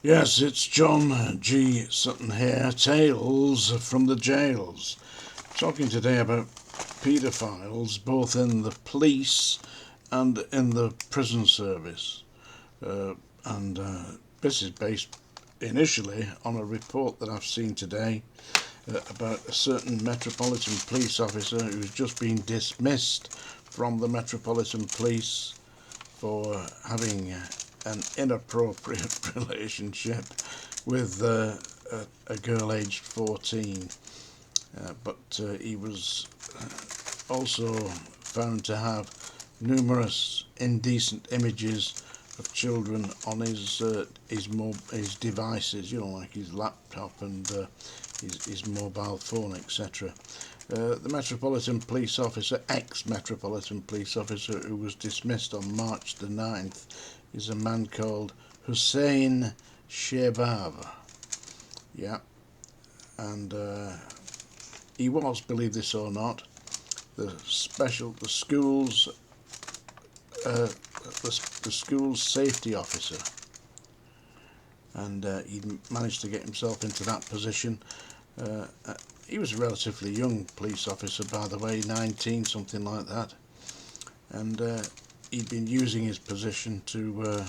Yes, it's John G. Sutton here, Tales from the Jails. Talking today about paedophiles both in the police and in the prison service. Uh, and this is based initially on a report that I've seen today about a certain Metropolitan Police officer who's just been dismissed from the Metropolitan Police for having an inappropriate relationship with a girl aged 14. But he was also found to have numerous indecent images of children on his devices, like his laptop and his mobile phone, etc. The Metropolitan Police Officer, ex-Metropolitan Police Officer, who was dismissed on March the 9th, is a man called Hussein Shebab. Yeah, and he was, believe this or not, the school's safety officer, and he managed to get himself into that position. He was a relatively young police officer, by the way, 19, something like that, and he'd been using his position to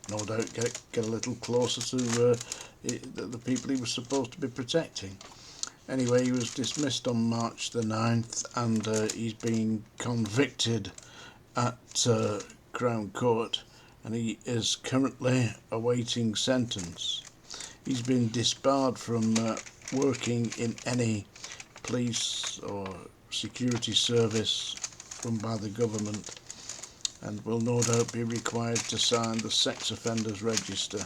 no doubt get a little closer to the people he was supposed to be protecting. Anyway, he was dismissed on March the 9th, and he's been convicted at Crown Court, and he is currently awaiting sentence. He's been disbarred from working in any police or security service run by the government, and will no doubt be required to sign the sex offenders register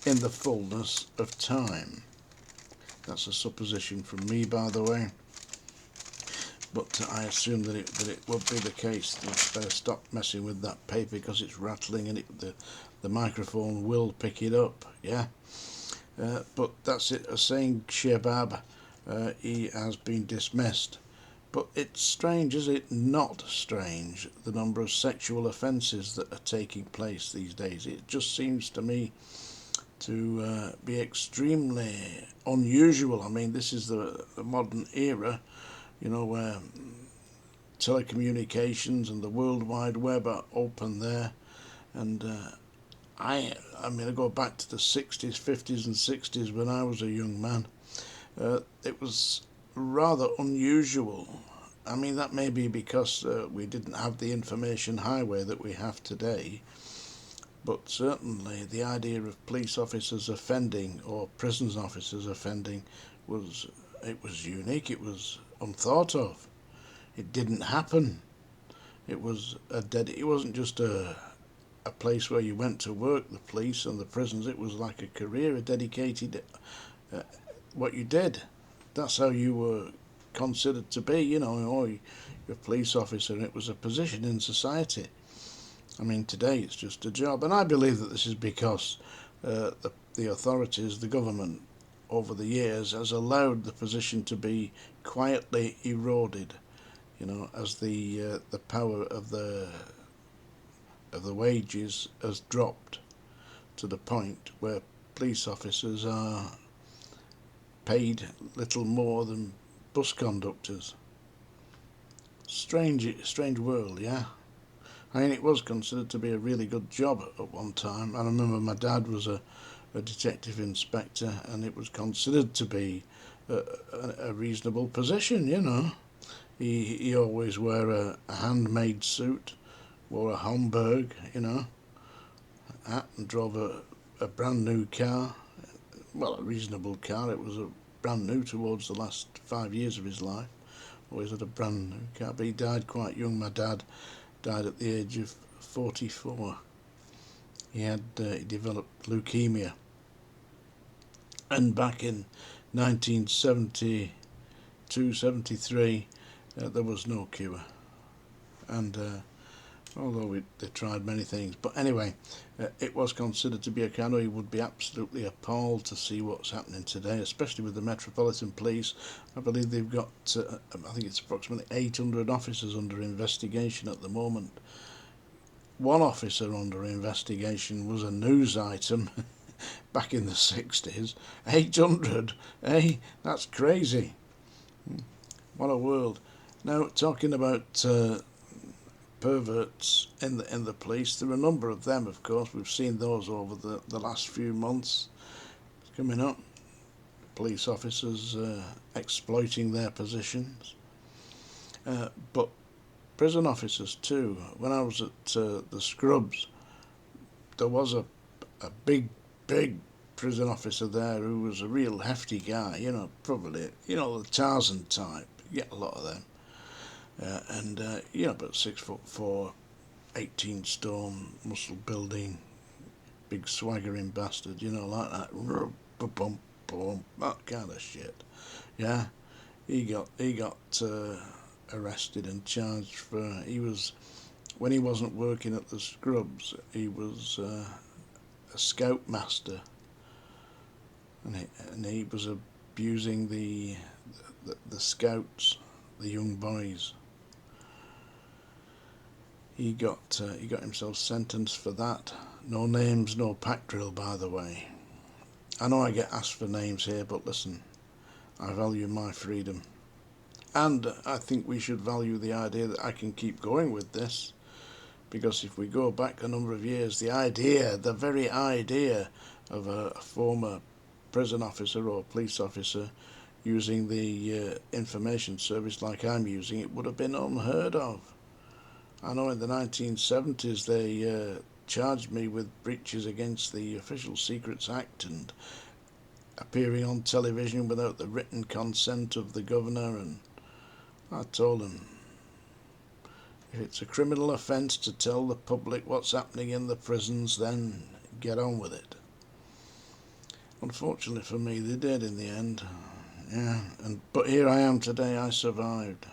in the fullness of time. That's a supposition from me, by the way, but I assume that it would be the case. Better stop messing with that paper because it's rattling, and the microphone will pick it up. Yeah, but that's it. Saying Shebab, he has been dismissed. But it's strange, is it not strange, the number of sexual offences that are taking place these days? It just seems to me to be extremely unusual. I mean, this is the modern era, where telecommunications and the World Wide Web are open there. And I go back to the 60s, 50s and 60s when I was a young man. It was rather unusual. I mean, that may be because we didn't have the information highway that we have today, but certainly the idea of police officers offending or prison officers offending was unique. It was unthought of. It didn't happen. It was it wasn't just a place where you went to work, the police and the prisons. It was like a career, a dedicated what you did. That's how you were considered to be, or you're a police officer, and it was a position in society. I mean, today it's just a job, and I believe that this is because the authorities, the government, over the years has allowed the position to be quietly eroded, as the power of the wages has dropped to the point where police officers are paid little more than bus conductors. Strange world, yeah. I mean, it was considered to be a really good job at one time. I remember my dad was a detective inspector, and it was considered to be a reasonable position, He always wore a handmade suit, wore a Homburg, hat, and drove a brand new car. Well, a reasonable car. It was a brand new towards the last 5 years of his life. Always had a brand new car, but he died quite young. My dad died at the age of 44. He developed leukemia, and back in 1972-73 there was no cure, and although they tried many things, but anyway, it was considered to be a kind of, he would be absolutely appalled to see what's happening today, especially with the Metropolitan Police. I believe they've got, I think it's approximately 800 officers under investigation at the moment. One officer under investigation was a news item back in the 60s. 800, hey, that's crazy. What a world. Now, talking about perverts in the police, there are a number of them, of course. We've seen those over the last few months coming up. Police officers exploiting their positions. But prison officers too. When I was at the Scrubs, there was a big prison officer there who was a real hefty guy, you know, probably, you know, the Tarzan type. You get a lot of them. You know, about 6'4", 18 stone, muscle building, big swaggering bastard, you know, like that. That kind of shit. Yeah, he got arrested and charged for. When he wasn't working at the Scrubs, he was a scoutmaster, and he was abusing the scouts, the young boys. He got himself sentenced for that. No names, no pack drill, by the way. I know I get asked for names here, but listen, I value my freedom. And I think we should value the idea that I can keep going with this. Because if we go back a number of years, the very idea of a former prison officer or police officer using the information service like I'm using it would have been unheard of. I know in the 1970s they charged me with breaches against the Official Secrets Act and appearing on television without the written consent of the governor, and I told them, if it's a criminal offence to tell the public what's happening in the prisons, then get on with it. Unfortunately for me, they did in the end. Yeah, but here I am today, I survived.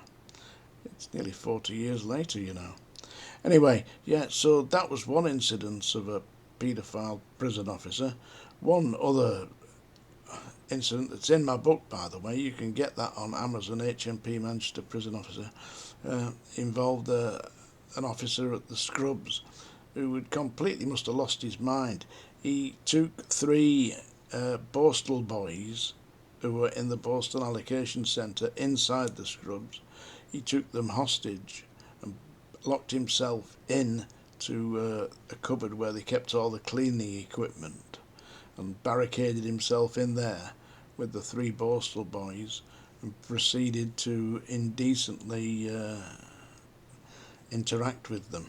It's nearly 40 years later, you know. Anyway, yeah, so that was one incidence of a paedophile prison officer. One other incident that's in my book, by the way, you can get that on Amazon, HMP Manchester Prison Officer, involved an officer at the Scrubs who had completely must have lost his mind. He took 3 Borstal boys who were in the Borstal Allocation Centre inside the Scrubs. He took them hostage and locked himself in to a cupboard where they kept all the cleaning equipment, and barricaded himself in there with the 3 Borstal boys and proceeded to indecently interact with them.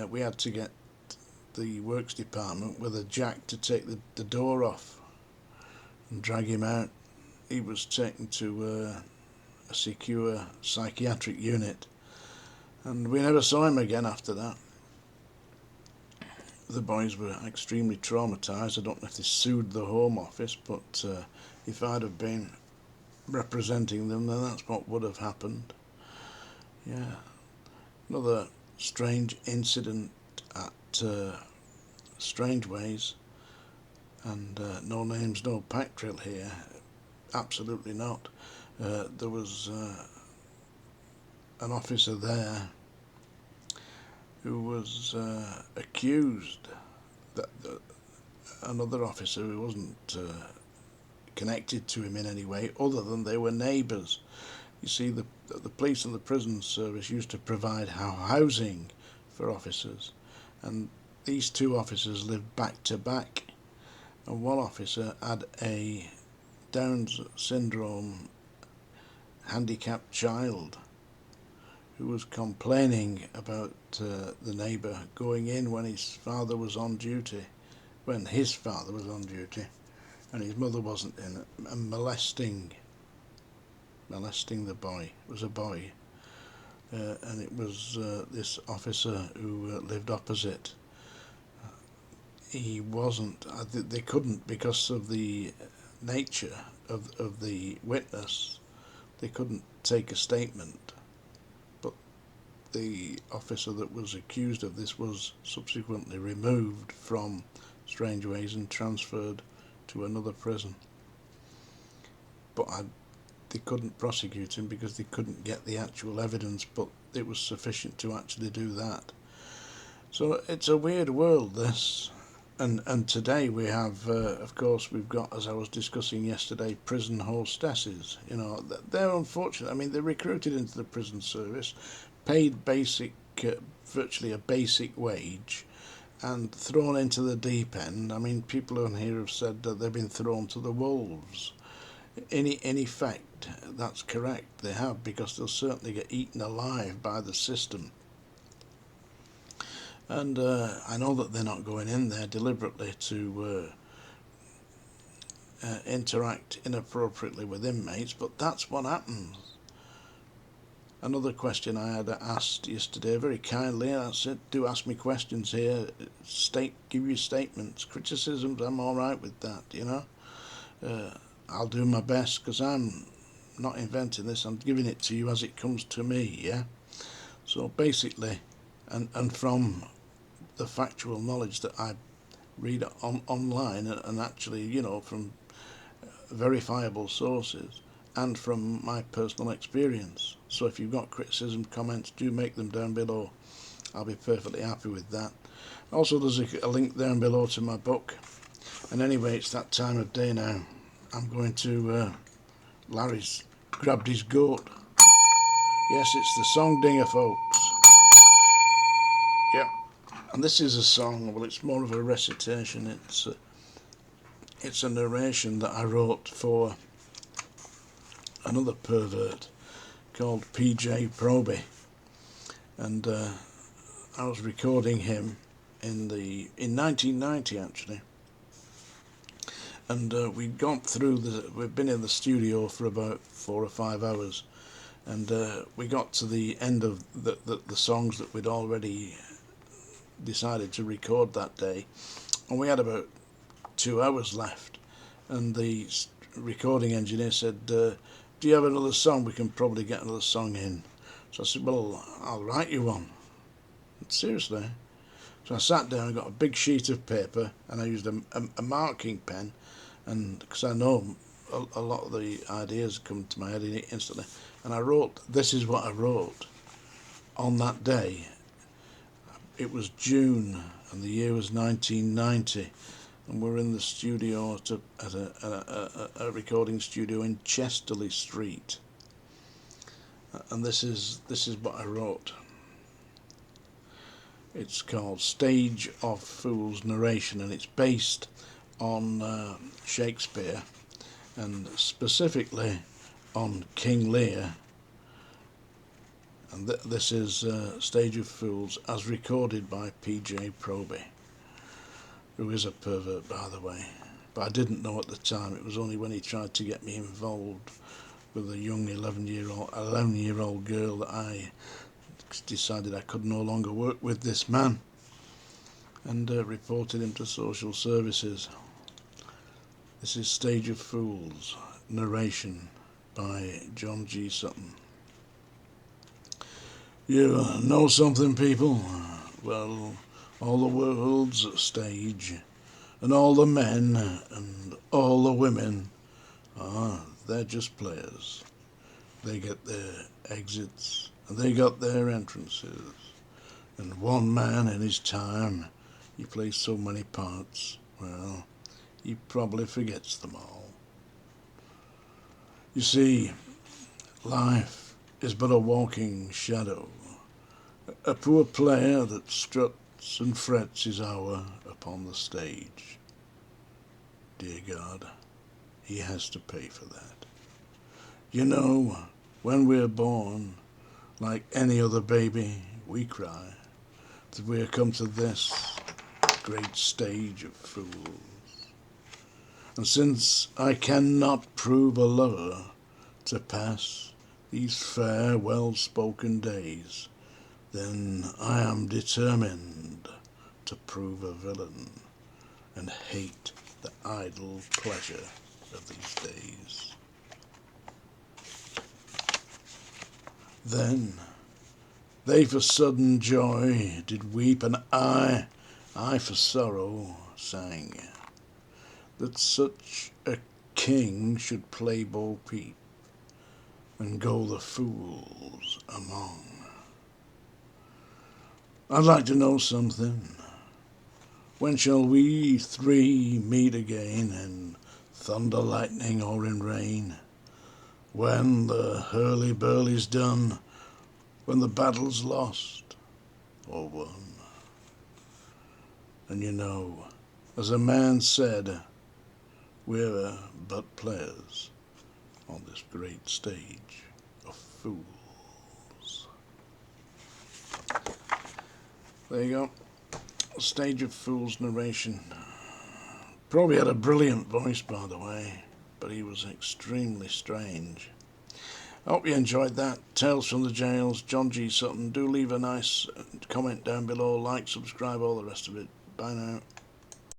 We had to get the works department with a jack to take the door off and drag him out. He was taken to a secure psychiatric unit, and we never saw him again after that. The boys were extremely traumatised. I don't know if they sued the Home Office, but if I'd have been representing them, then that's what would have happened. Yeah. Another strange incident at Strangeways, and no names, no pack drill here. Absolutely not. There was an officer there who was accused that another officer who wasn't connected to him in any way other than they were neighbours. You see, the police and the prison service used to provide housing for officers, and these 2 officers lived back to back, and one officer had a Down syndrome handicapped child who was complaining about the neighbour going in when his father was on duty, and his mother wasn't in it, and molesting the boy. It was a boy, and it was this officer who lived opposite. He wasn't. They couldn't, because of the nature of the witness. They couldn't take a statement. But the officer that was accused of this was subsequently removed from Strangeways and transferred to another prison. But they couldn't prosecute him because they couldn't get the actual evidence, but it was sufficient to actually do that. So it's a weird world, this. And today we have, of course, we've got, as I was discussing yesterday, prison hostesses. You know, they're unfortunate. I mean, they're recruited into the prison service, paid basic, virtually a basic wage, and thrown into the deep end. I mean, people on here have said that they've been thrown to the wolves. In effect, that's correct. They have, because they'll certainly get eaten alive by the system. And I know that they're not going in there deliberately to interact inappropriately with inmates, but that's what happens. Another question I had asked yesterday, very kindly, and I said, do ask me questions here, give you statements, criticisms, I'm alright with that, you know. I'll do my best, because I'm not inventing this, I'm giving it to you as it comes to me, yeah. So basically, and from the factual knowledge that I read online, and actually, you know, from verifiable sources, and from my personal experience. So if you've got criticism, comments, do make them down below. I'll be perfectly happy with that. Also, there's a link down below to my book. And anyway, it's that time of day now. I'm going to Larry's grabbed his goat. Yes, it's the song dinger, folks. Yep. And this is a song, well, it's more of a recitation. It's a narration that I wrote for another pervert called PJ Proby, and I was recording him in 1990 actually, and we've been in the studio for about 4 or 5 hours, and we got to the end of the songs that we'd already decided to record that day, and we had about 2 hours left, and the recording engineer said, do you have another song? We can probably get another song in. So I said, well, I'll write you one. Seriously. So I sat down and got a big sheet of paper, and I used a marking pen, and because I know a lot of the ideas come to my head instantly, and I wrote, this is what I wrote on that day. It was June, and the year was 1990. And we're in the studio at a recording studio in Chesterley Street, and this is what I wrote. It's called Stage of Fools Narration, and it's based on Shakespeare, and specifically on King Lear. And this is Stage of Fools as recorded by PJ Proby, who is a pervert, by the way, but I didn't know at the time. It was only when he tried to get me involved with a young 11-year-old girl that I decided I could no longer work with this man, and reported him to social services. This is Stage of Fools, narration by John G. Sutton. You know something, people? Well, all the world's a stage, and all the men and all the women, they're just players. They get their exits, and they got their entrances, and one man in his time, he plays so many parts, well, he probably forgets them all. You see, life is but a walking shadow, a poor player that struts and frets his hour upon the stage. Dear God, he has to pay for that. You know, when we're born, like any other baby, we cry that we have come to this great stage of fools. And since I cannot prove a lover to pass these fair, well-spoken days, then I am determined to prove a villain and hate the idle pleasure of these days. Then they for sudden joy did weep, and I for sorrow sang, that such a king should play Bo Peep and go the fools among. I'd like to know something. When shall we three meet again, in thunder, lightning, or in rain? When the hurly-burly's done, when the battle's lost or won. And you know, as a man said, we're but players on this great stage of fools. There you go. Stage of Fools narration. Probably had a brilliant voice, by the way, but he was extremely strange. I hope you enjoyed that. Tales from the Jails, John G. Sutton. Do leave a nice comment down below, like, subscribe, all the rest of it. Bye now.